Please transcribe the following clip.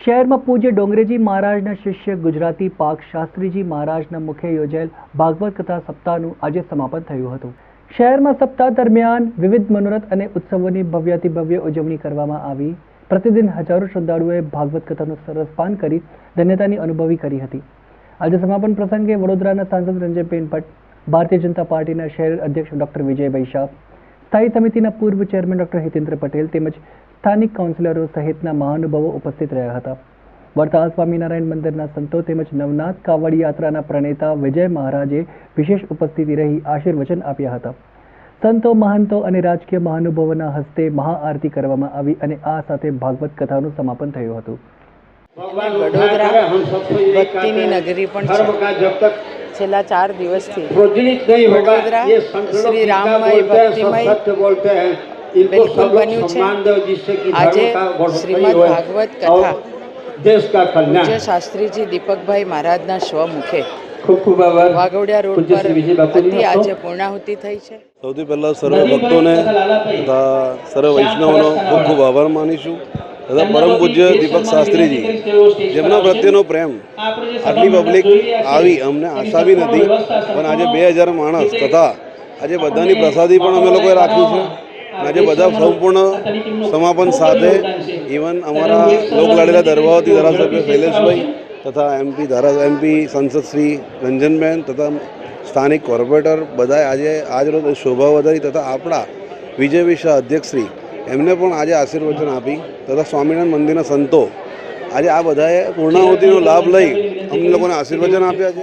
શહેરમાં પૂજ્ય ડોંગરેજી મહારાજના શિષ્ય ગુજરાતી પાક શાસ્ત્રીજી મહારાજના મુખે યોજાયેલ ભાગવત કથા સપ્તાહનું આજે સમાપન થયું હતું। શહેરમાં સપ્તાહ દરમિયાન વિવિધ મનોરથ અને ઉત્સવોની ભવ્યાતિ ભવ્ય ઉજવણી કરવામાં આવી। प्रतिदिन हजारों श्रद्धालुओं भागवत कथाનું સરસપાન કરી ધન્યતાની અનુભવી કરી હતી। આજે સમાપન પ્રસંગે વડોદરાના સાંસદ રંજનબેન ભટ્ટ, ભારતીય જનતા પાર્ટીના શહેર અધ્યક્ષ ડોક્ટર વિજયભાઈ શાહ, સ્થાયી સમિતિના પૂર્વ ચેરમેન ડોક્ટર હિતેન્દ્ર પટેલ તેમજ સ્થાનિક કાઉન્સિલરો સહિતના મહાનુભાવો ઉપસ્થિત રહ્યા હતા। વડતાલ સ્વામિનારાયણ મંદિરના સંતો તેમજ નવનાથ કાવડ યાત્રાના પ્રણેતા વિજય મહારાજે વિશેષ ઉપસ્થિતિ રહી આશીર્વચન આપ્યા હતા। संतो महंतो અને રાજકીય મહાનુભાવોના હસ્તે મહાઆરતી કરવામાં આવી અને આ સાથે ભાગવત કથાનું સમાપન થયું હતું। વડોદરા ભક્તિની નગરી પણ છે। છેલ્લા 4 દિવસથી વડોદરા શ્રી રામમય ભક્તિમય બિલકુલ બન્યું છે। આજે શ્રીમદ ભાગવત કથા પૂજ્ય શાસ્ત્રીજી દીપકભાઈ મહારાજના સ્વમુખે વાઘોડિયા રોડ પર આજે પૂર્ણાહુતિ થઈ છે। સૌથી પહેલાં સર્વ ભક્તોને તથા સર્વ વૈષ્ણવોનો ખૂબ ખૂબ આભાર માનીશું તથા પરમ પૂજ્ય દીપક શાસ્ત્રીજી જેમના પ્રત્યેનો પ્રેમ આટલી પબ્લિક આવી અમને આશા બી નથી, પણ આજે 2000 માણસ તથા આજે બધાની પ્રસાદી પણ અમે લોકોએ રાખી છે। આજે બધા સંપૂર્ણ સમાપન સાથે ઇવન અમારા લોકલાડીલા દરબાવતી ધારાસભ્ય શૈલેષભાઈ તથા એમપી સંસદ શ્રી રંજનબેન તથા સ્થાનિક કોર્પોરેટર બધાએ આજે આજરોજ શોભા વધારી તથા આપણા વિજયભાઈ શાહ અધ્યક્ષશ્રી એમને પણ આજે આશીર્વચન આપી તથા સ્વામિનારાયણ મંદિરના સંતો આજે આ બધાએ પૂર્ણાહુતિનો લાભ લઈ અમને લોકોને આશીર્વચન આપ્યા છે।